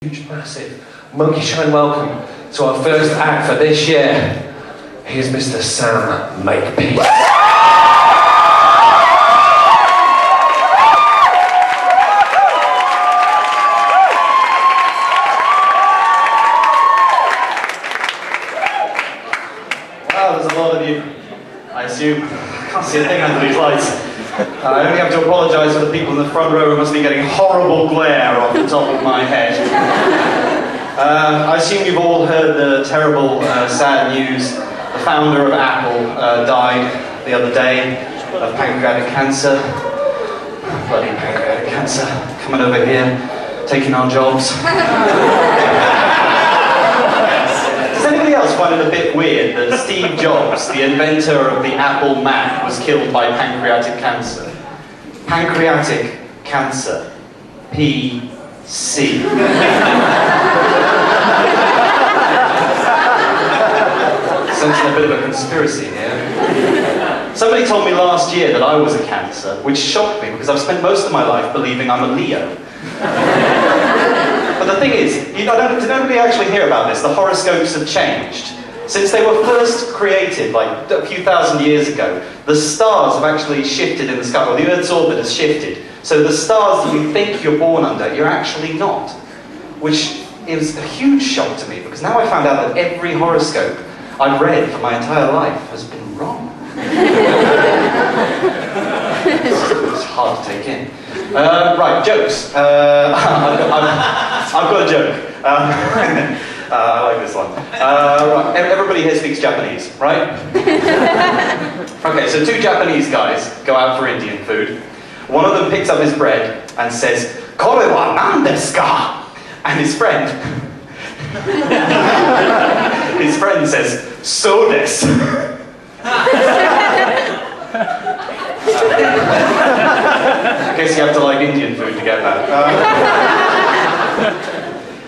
Huge, massive Monkeyshine welcome to our first act for this year. Here's Mr. Sam Makepeace. Wow, there's a lot of you. I assume. I can't see a thing under these lights. I only have to apologise for the people in the front row who must be getting horrible glare off the top of my head. I assume you've all heard the terrible, sad news. The founder of Apple died the other day of pancreatic cancer. Bloody pancreatic cancer. Coming over here, taking our jobs. Does anybody else find it a bit weird that Steve Jobs, the inventor of the Apple Mac, was killed by pancreatic cancer? Pancreatic cancer. P.C. Sensing a bit of a conspiracy here. Somebody told me last year that I was a Cancer, which shocked me because I've spent most of my life believing I'm a Leo. But the thing is, did nobody actually hear about this? The horoscopes have changed. Since they were first created, like a few thousand years ago, the stars have actually shifted in the sky, or the Earth's orbit has shifted. So the stars that you think you're born under, you're actually not. Which is a huge shock to me, because now I found out that every horoscope I've read for my entire life has been wrong. It's hard to take in. Right, jokes. I've got a joke. I like this one. Right, everybody here speaks Japanese, right? Okay, so two Japanese guys go out for Indian food. One of them picks up his bread and says, "Kore wa nan desu ka?" And his friend says, "So desu." I guess you have to like Indian food to get that.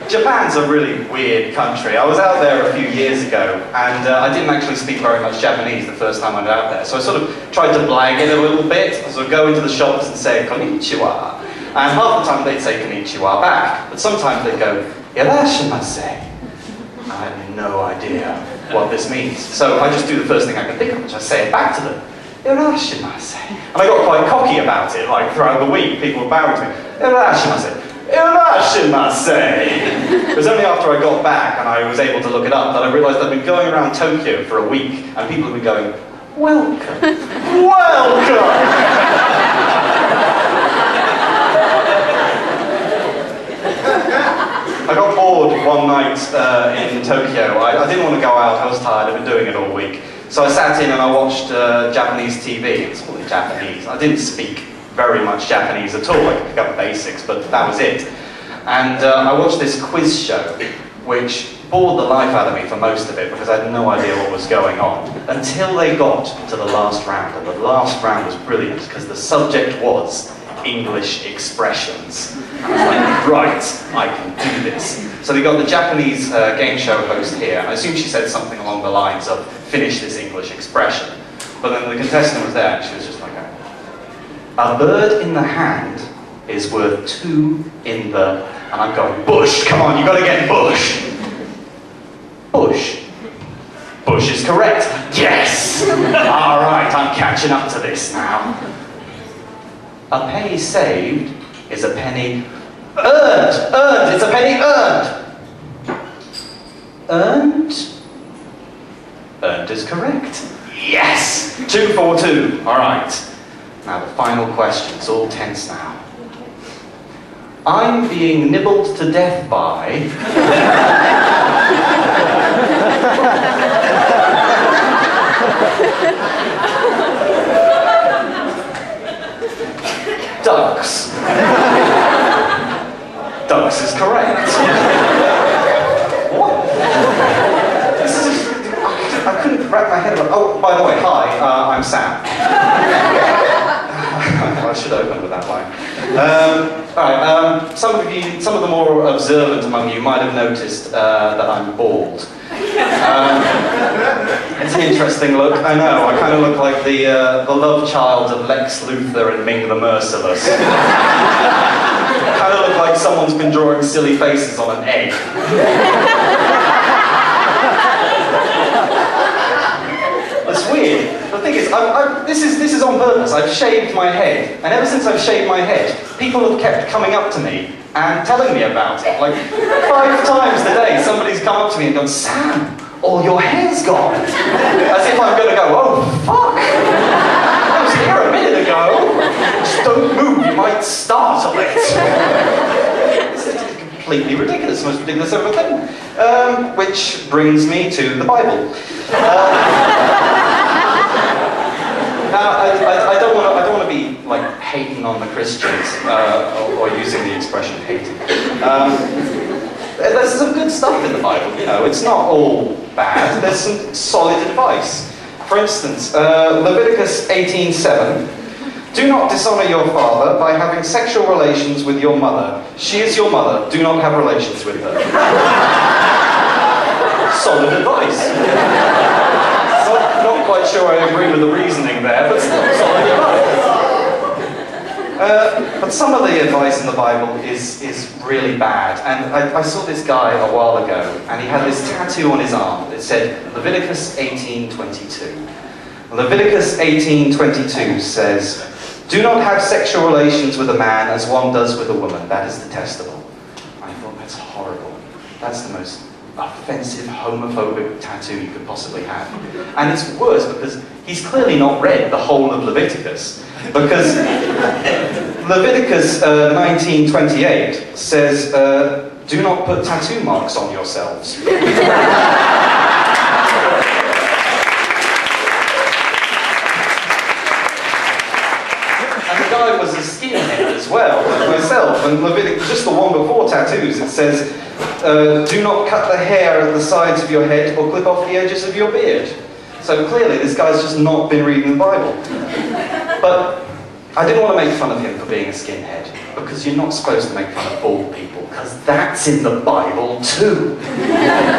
Japan's a really weird country. I was out there a few years ago, and I didn't actually speak very much Japanese the first time I was out there, so I sort of tried to blag it a little bit. I sort of go into the shops and say, "Konnichiwa." And half the time they'd say "Konnichiwa" back, but sometimes they'd go, "Irashimase." I had no idea what this means, so I just do the first thing I can think of, which I say it back to them. "Irashimase." And I got quite cocky about it, like throughout the week, people were bowing to me. "Irashimase. Irashimase." It was only after I got back and I was able to look it up that I realised I'd been going around Tokyo for a week and people had been going, "Welcome, welcome." I got bored one night in Tokyo. I didn't want to go out, I was tired, I've been doing it all week. So I sat in and I watched Japanese TV. It's all in Japanese. I didn't speak very much Japanese at all. I could pick up basics, but that was it. And I watched this quiz show, which bored the life out of me for most of it because I had no idea what was going on. Until they got to the last round, and the last round was brilliant because the subject was English expressions. I was like, right, I can do this. So they got the Japanese game show host here. I assume she said something along the lines of, "Finish this English expression." But then the contestant was there and she was just like, "A bird in the hand is worth two in the..." And I'm going, "Bush, come on, you gotta get bush." Bush. Bush is correct. Yes! All right, I'm catching up to this now. A penny saved is a penny earned. Earned, it's a penny earned. Earned? Earned is correct. Yes! 2 for 2. All right. Now the final question. It's all tense now. I'm being nibbled to death by... ducks. Ducks is correct. What? This is... I couldn't wrap my head around... Oh, by the way, hi, I'm Sam. I should open with that line. Alright, some of the more observant among you might have noticed that I'm bald. It's an interesting look, I know. I kind of look like the love child of Lex Luthor and Ming the Merciless. Kind of look like someone's been drawing silly faces on an egg. It's weird. The thing is, this is on purpose. I've shaved my head, and ever since I've shaved my head, people have kept coming up to me and telling me about it. Like 5 times a day, somebody's come up to me and gone, "Sam, all your hair's gone." As if I'm going to go, "Oh fuck! I was here a minute ago. Just don't move, you might startle it." It's completely ridiculous, the most ridiculous ever thing. Which brings me to the Bible. Now, I don't want to be like hating on the Christians or using the expression hating. There's some good stuff in the Bible, you know. It's not all bad. There's some solid advice. For instance, Leviticus 18:7. Do not dishonor your father by having sexual relations with your mother. She is your mother. Do not have relations with her. Solid advice. Not quite sure I agree with the reasoning there, but still solid advice. But some of the advice in the Bible is really bad. And I saw this guy a while ago, and he had this tattoo on his arm that said Leviticus 18:22. Leviticus 18:22 says, "Do not have sexual relations with a man as one does with a woman. That is detestable." I thought, that's horrible. That's the most offensive, homophobic tattoo you could possibly have. And it's worse because he's clearly not read the whole of Leviticus. Because Leviticus 19:28 says, "Do not put tattoo marks on yourselves." And the guy was a skinhead as well, like myself. And Leviticus, just the one before tattoos, it says, "Do not cut the hair at the sides of your head or clip off the edges of your beard." So clearly this guy's just not been reading the Bible. But I didn't want to make fun of him for being a skinhead, because you're not supposed to make fun of bald people, because that's in the Bible too.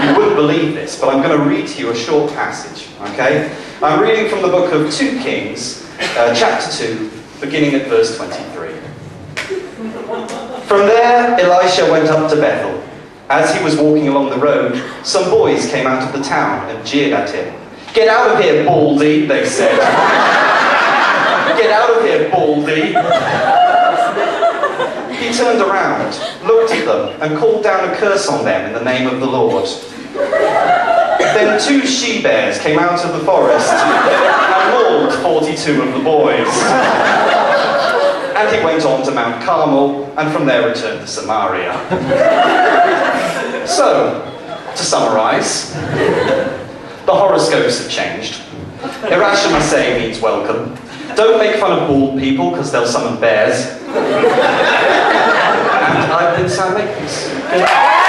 You wouldn't believe this, but I'm going to read to you a short passage, okay? I'm reading from the book of 2 Kings, chapter 2, beginning at verse 23. "From there, Elisha went up to Bethel. As he was walking along the road, some boys came out of the town and jeered at him. 'Get out of here, Baldy,' they said. 'Get out of here, Baldy.' He turned around, looked at them, and called down a curse on them in the name of the Lord. Then 2 she-bears came out of the forest and mauled 42 of the boys. And he went on to Mount Carmel, and from there returned to Samaria." So, to summarise, the horoscopes have changed. Irashimase means welcome. Don't make fun of bald people, because they'll summon bears. And I've been Sam Makepeace. Good night.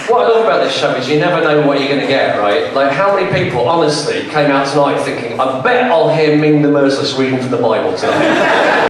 What I love about this show is you never know what you're going to get, right? Like, how many people, honestly, came out tonight thinking, I bet I'll hear Ming the Merciless reading from the Bible tonight.